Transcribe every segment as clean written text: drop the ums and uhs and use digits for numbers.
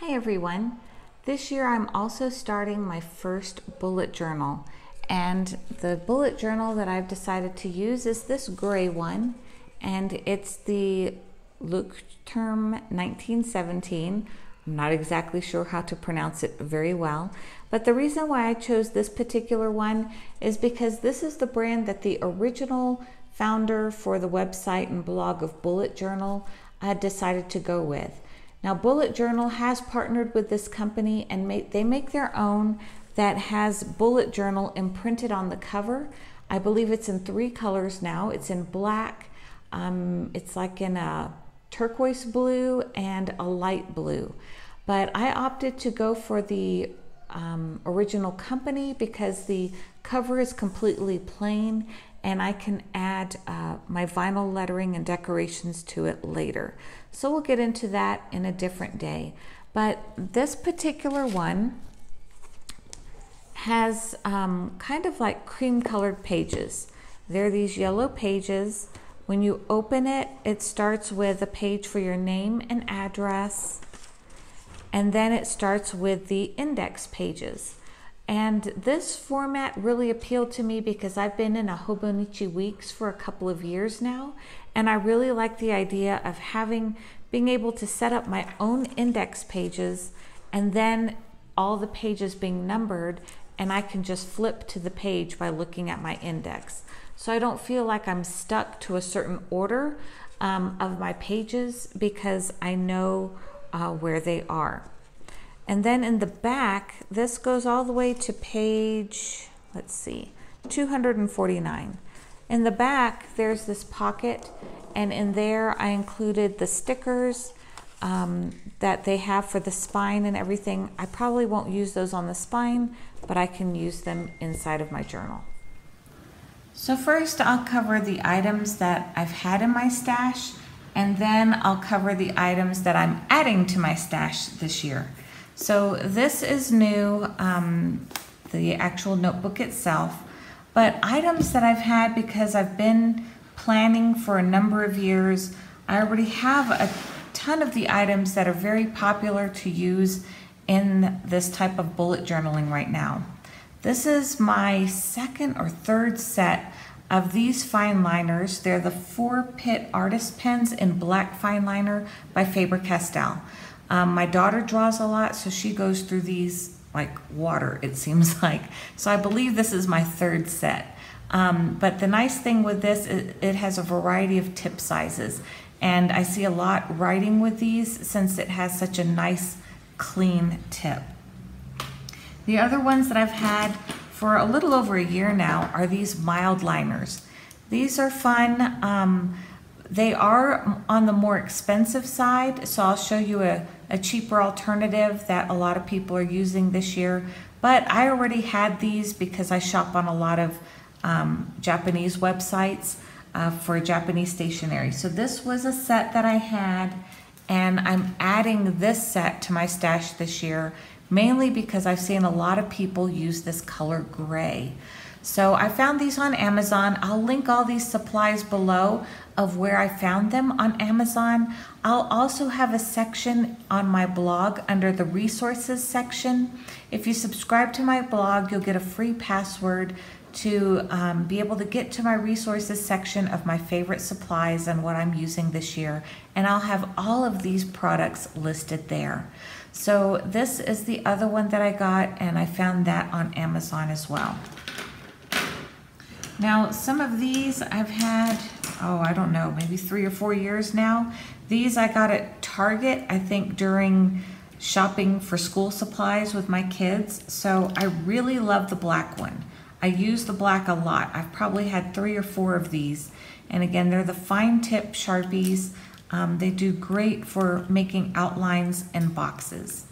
Hi everyone. This year I'm also starting my first bullet journal, and the bullet journal that I've decided to use is this gray one, and it's the Leuchtturm 1917. I'm not exactly sure how to pronounce it very well, but the reason why I chose this particular one is because this is the brand that the original founder for the website and blog of Bullet Journal decided to go with. Now, Bullet Journal has partnered with this company, and they make their own that has Bullet Journal imprinted on the cover. I believe it's in 3 colors now. It's in black, it's like in a turquoise blue and a light blue. But I opted to go for the original company because the cover is completely plain, and I can add my vinyl lettering and decorations to it later. So we'll get into that in a different day. But this particular one has kind of like cream colored pages. They're these yellow pages. When you open it, it starts with a page for your name and address, and then it starts with the index pages. And this format really appealed to me because I've been in a Hobonichi Weeks for a couple of years now, and I really like the idea of being able to set up my own index pages and then all the pages being numbered, and I can just flip to the page by looking at my index. So I don't feel like I'm stuck to a certain order of my pages because I know where they are. And then in the back, this goes all the way to page, let's see, 249. In the back, there's this pocket, and in there I included the stickers that they have for the spine and everything. I probably won't use those on the spine, but I can use them inside of my journal. So first I'll cover the items that I've had in my stash, and then I'll cover the items that I'm adding to my stash this year. So this is new, the actual notebook itself, but items that I've had because I've been planning for a number of years. I already have a ton of the items that are very popular to use in this type of bullet journaling right now. This is my second or third set of these Fineliners. They're the 4 Pitt artist pens in black Fineliner by Faber Castell. My daughter draws a lot, so she goes through these like water, it seems like. So I believe this is my third set. But the nice thing with this, it has a variety of tip sizes. And I see a lot writing with these since it has such a nice, clean tip. The other ones that I've had for a little over a year now are these Mildliners. These are fun. They are on the more expensive side, so I'll show you a cheaper alternative that a lot of people are using this year. But I already had these because I shop on a lot of Japanese websites for Japanese stationery. So this was a set that I had, and I'm adding this set to my stash this year, mainly because I've seen a lot of people use this color gray. So I found these on Amazon. I'll link all these supplies below of where I found them on Amazon. I'll also have a section on my blog under the resources section. If you subscribe to my blog, you'll get a free password to be able to get to my resources section of my favorite supplies and what I'm using this year. And I'll have all of these products listed there. So this is the other one that I got, and I found that on Amazon as well. Now, some of these I've had, I don't know, maybe 3 or 4 years now. These I got at Target, I think during shopping for school supplies with my kids. So I really love the black one. I use the black a lot. I've probably had 3 or 4 of these. And again, they're the fine tip Sharpies. They do great for making outlines and boxes.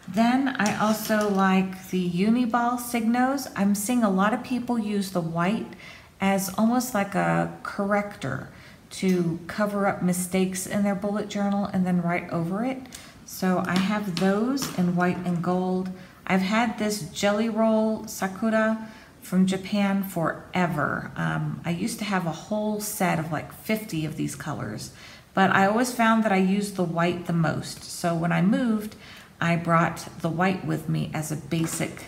Then I also like the Uni-Ball Signos. I'm seeing a lot of people use the white as almost like a corrector to cover up mistakes in their bullet journal and then write over it. So I have those in white and gold. I've had this Jelly Roll Sakura from Japan forever. I used to have a whole set of like 50 of these colors, but I always found that I used the white the most. So when I moved, I brought the white with me as a basic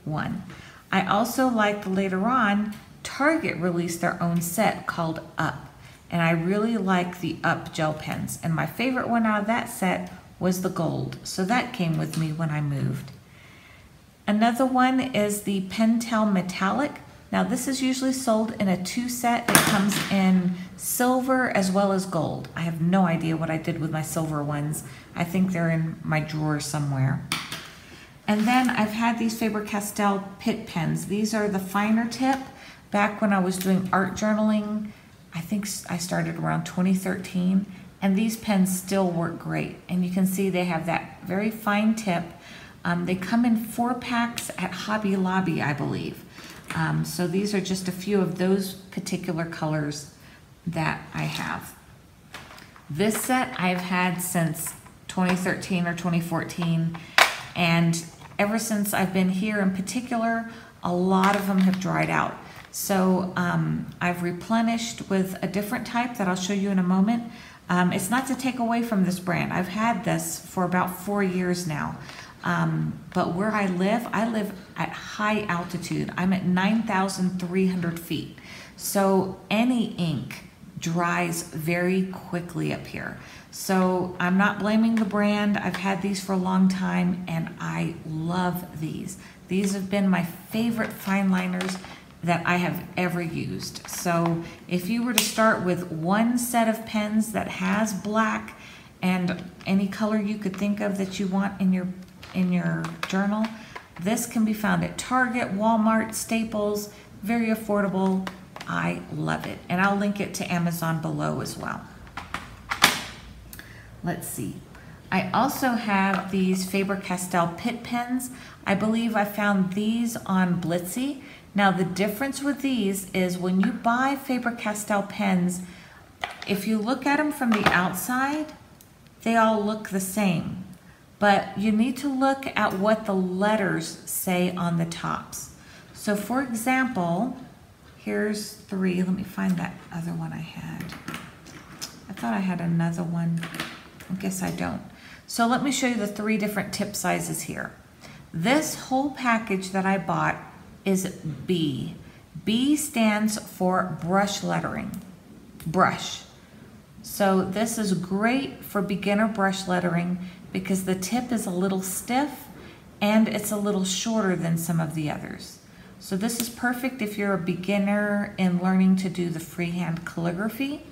one. I also liked later on, Target released their own set called Up, and I really like the Up gel pens, and my favorite one out of that set was the gold, so that came with me when I moved. Another one is the Pentel Metallic. Now this is usually sold in a 2 set. It comes in silver as well as gold. I have no idea what I did with my silver ones. I think they're in my drawer somewhere. And then I've had these Faber Castell Pitt pens. These are the finer tip. Back when I was doing art journaling, I think I started around 2013, and these pens still work great. And you can see they have that very fine tip. They come in 4 packs at Hobby Lobby, I believe. So these are just a few of those particular colors that I have. This set I've had since 2013 or 2014, and ever since I've been here in particular, a lot of them have dried out. So I've replenished with a different type that I'll show you in a moment. It's not to take away from this brand. I've had this for about 4 years now. But where I live at high altitude. I'm at 9,300 feet. So any ink dries very quickly up here. So I'm not blaming the brand. I've had these for a long time and I love these. These have been my favorite fine liners that I have ever used. So if you were to start with one set of pens that has black and any color you could think of that you want in your journal, this can be found at Target, Walmart, Staples, very affordable. I love it. And I'll link it to Amazon below as well. Let's see. I also have these Faber Castell Pitt pens. I believe I found these on Blitsy. Now the difference with these is when you buy Faber Castell pens, if you look at them from the outside, they all look the same. But you need to look at what the letters say on the tops. So for example, here's 3. Let me find that other one I had. I thought I had another one. I guess I don't. So let me show you the 3 different tip sizes here. This whole package that I bought is B. B stands for brush lettering. Brush. So this is great for beginner brush lettering because the tip is a little stiff and it's a little shorter than some of the others. So this is perfect if you're a beginner in learning to do the freehand calligraphy.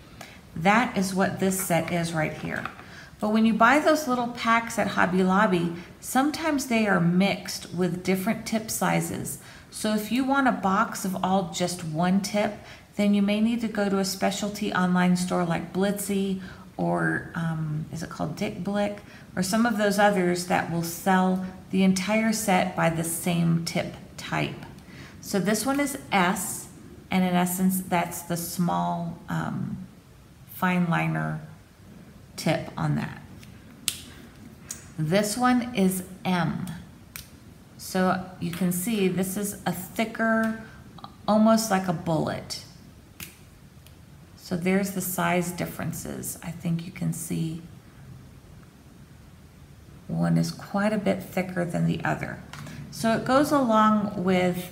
That is what this set is right here. But when you buy those little packs at Hobby Lobby, sometimes they are mixed with different tip sizes. So if you want a box of all just one tip, then you may need to go to a specialty online store like Blitsy or is it called Dick Blick, or some of those others that will sell the entire set by the same tip type. So this one is S, and in essence that's the small fine liner tip on that. This one is M. So you can see this is a thicker, almost like a bullet. So there's the size differences. I think you can see one is quite a bit thicker than the other. So it goes along with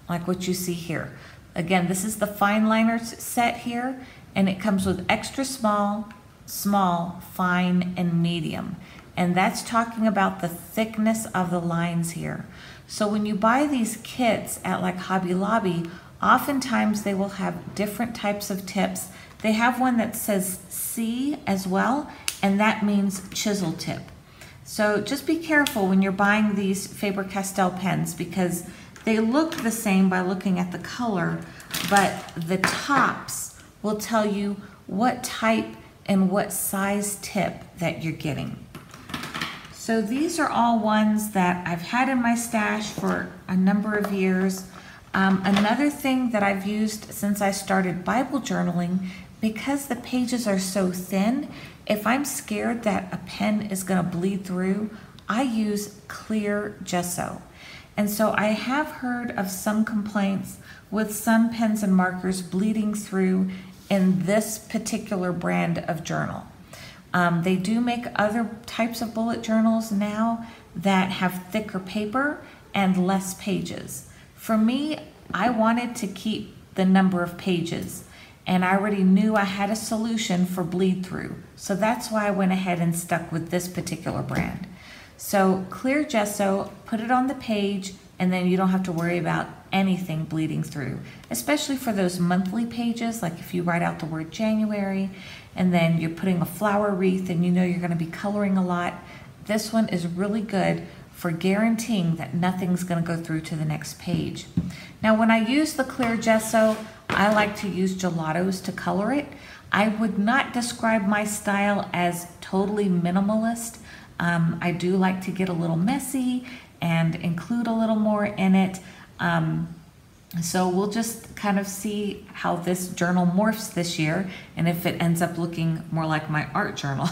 like what you see here. Again, this is the fine liner set here, and it comes with extra small, small, fine, and medium. And that's talking about the thickness of the lines here. So when you buy these kits at like Hobby Lobby, oftentimes they will have different types of tips. They have one that says C as well, and that means chisel tip. So just be careful when you're buying these Faber Castell pens because they look the same by looking at the color, but the tops will tell you what type and what size tip that you're getting. So these are all ones that I've had in my stash for a number of years. Another thing that I've used since I started Bible journaling, because the pages are so thin, if I'm scared that a pen is going to bleed through, I use clear gesso. And so I have heard of some complaints with some pens and markers bleeding through in this particular brand of journal. They do make other types of bullet journals now that have thicker paper and less pages. For me, I wanted to keep the number of pages, and I already knew I had a solution for bleed through. So that's why I went ahead and stuck with this particular brand. So clear gesso, put it on the page, and then you don't have to worry about anything bleeding through, especially for those monthly pages, like if you write out the word January and then you're putting a flower wreath and you know you're going to be coloring a lot. This one is really good for guaranteeing that nothing's going to go through to the next page. Now, when I use the clear gesso, I like to use gelatos to color it. I would not describe my style as totally minimalist. I do like to get a little messy and include a little more in it. So we'll just kind of see how this journal morphs this year and if it ends up looking more like my art journal.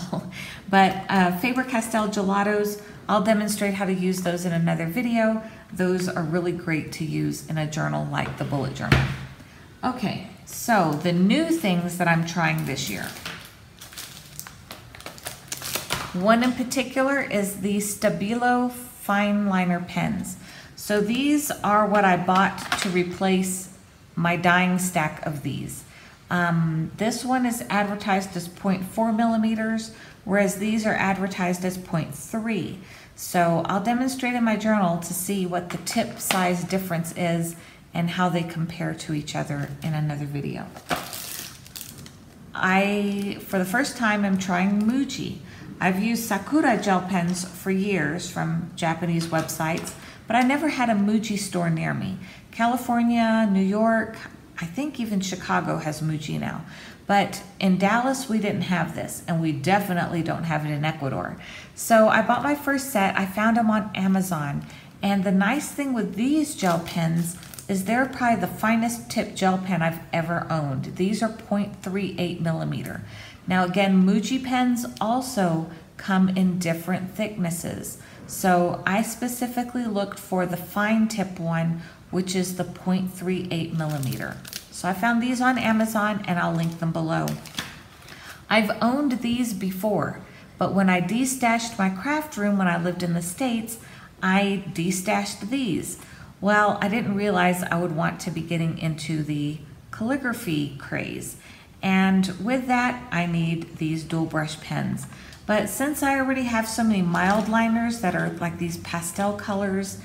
But Faber Castell gelatos, I'll demonstrate how to use those in another video. Those are really great to use in a journal like the bullet journal. Okay, so the new things that I'm trying this year. One in particular is the Stabilo Fineliner pens. So these are what I bought to replace my dying stack of these. This one is advertised as 0.4 millimeters, whereas these are advertised as 0.3. So I'll demonstrate in my journal to see what the tip size difference is and how they compare to each other in another video. For the first time, I'm trying Muji. I've used Sakura gel pens for years from Japanese websites, but I never had a Muji store near me. California, New York, I think even Chicago has Muji now. But in Dallas, we didn't have this, and we definitely don't have it in Ecuador. So I bought my first set. I found them on Amazon. And the nice thing with these gel pens is they're probably the finest tip gel pen I've ever owned. These are 0.38 millimeter. Now again, Muji pens also come in different thicknesses. So I specifically looked for the fine tip one, which is the 0.38 millimeter. So I found these on Amazon and I'll link them below. I've owned these before, but when I destashed my craft room when I lived in the States, I destashed these. Well, I didn't realize I would want to be getting into the calligraphy craze. And with that, I need these dual brush pens. But since I already have so many Mildliners that are like these pastel colors,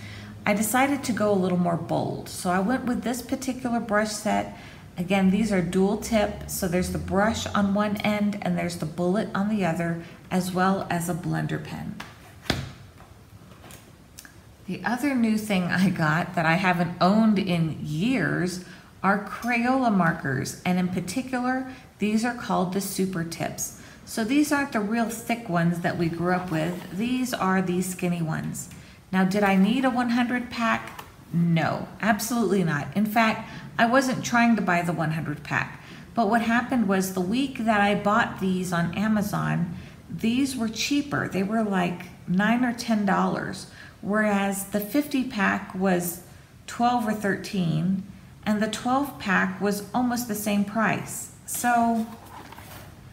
I decided to go a little more bold. So I went with this particular brush set. Again, these are dual tip, so there's the brush on one end and there's the bullet on the other, as well as a blender pen. The other new thing I got that I haven't owned in years are Crayola markers, and in particular, these are called the super tips. So these aren't the real thick ones that we grew up with. These are these skinny ones. Now, did I need a 100 pack? No, absolutely not. In fact, I wasn't trying to buy the 100 pack. But what happened was the week that I bought these on Amazon, these were cheaper. They were like $9 or $10, whereas the 50 pack was $12 or $13, and the 12 pack was almost the same price. So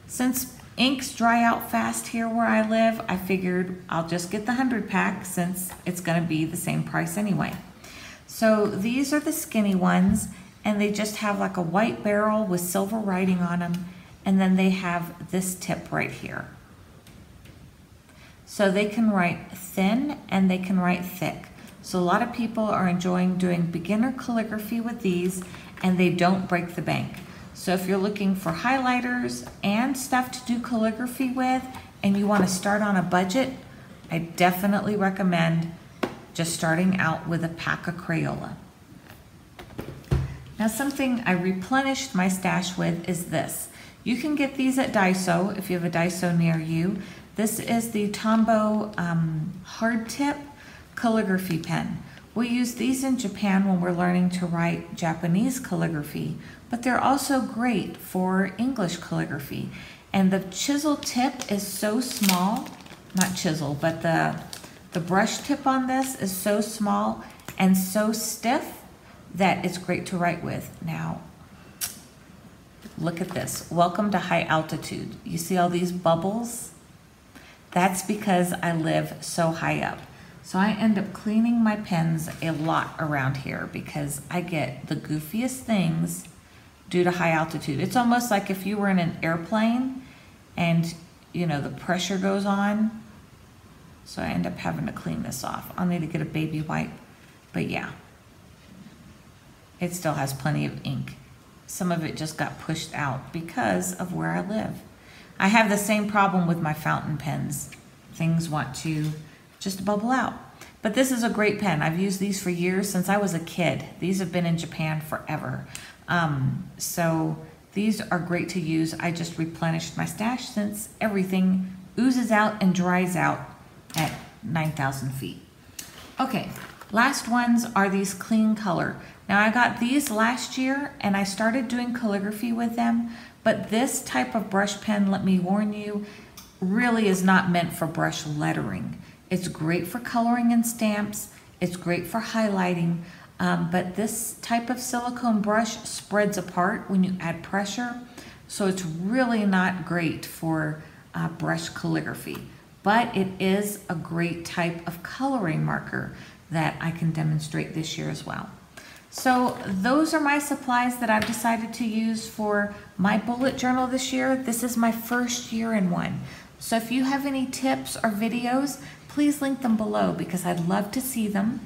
since inks dry out fast here where I live, I figured I'll just get the 100 pack since it's going to be the same price anyway. So these are the skinny ones, and they just have like a white barrel with silver writing on them, and then they have this tip right here. So they can write thin and they can write thick. So a lot of people are enjoying doing beginner calligraphy with these, and they don't break the bank. So if you're looking for highlighters and stuff to do calligraphy with, and you want to start on a budget, I definitely recommend just starting out with a pack of Crayola. Now, something I replenished my stash with is this. You can get these at Daiso if you have a Daiso near you. This is the Tombow hard tip calligraphy pen. We use these in Japan when we're learning to write Japanese calligraphy, but they're also great for English calligraphy. And the chisel tip is so small, not chisel, but the brush tip on this is so small and so stiff that it's great to write with. Now, Look at this. Welcome to high altitude. You see all these bubbles? That's because I live so high up. So I end up cleaning my pens a lot around here because I get the goofiest things due to high altitude. It's almost like if you were in an airplane and you know the pressure goes on. So I end up having to clean this off. I'll need to get a baby wipe, but yeah. It still has plenty of ink. Some of it just got pushed out because of where I live. I have the same problem with my fountain pens. Things want to just bubble out. But this is a great pen. I've used these for years, since I was a kid. These have been in Japan forever. So these are great to use. I just replenished my stash since everything oozes out and dries out at 9,000 feet. Okay, last ones are these clean color. Now I got these last year and I started doing calligraphy with them, but this type of brush pen, let me warn you, really is not meant for brush lettering. It's great for coloring in stamps, it's great for highlighting, but this type of silicone brush spreads apart when you add pressure, so it's really not great for brush calligraphy. But it is a great type of coloring marker that I can demonstrate this year as well. So those are my supplies that I've decided to use for my bullet journal this year. This is my first year in one. So if you have any tips or videos, please link them below because I'd love to see them.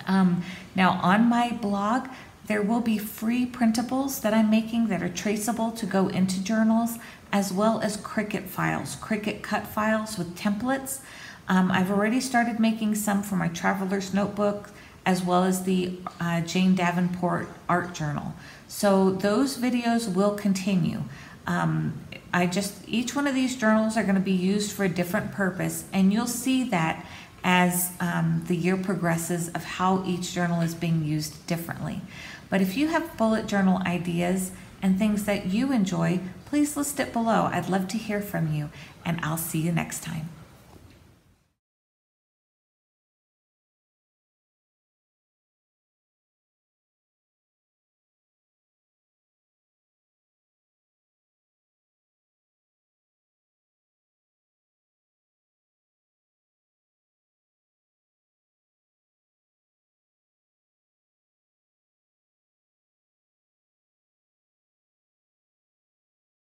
Now on my blog, there will be free printables that I'm making that are traceable to go into journals, as well as Cricut files, Cricut cut files with templates. I've already started making some for my traveler's notebook, as well as the Jane Davenport art journal. So those videos will continue. Each one of these journals are going to be used for a different purpose, and you'll see that as the year progresses of how each journal is being used differently. But if you have bullet journal ideas and things that you enjoy, please list it below. I'd love to hear from you, and I'll see you next time.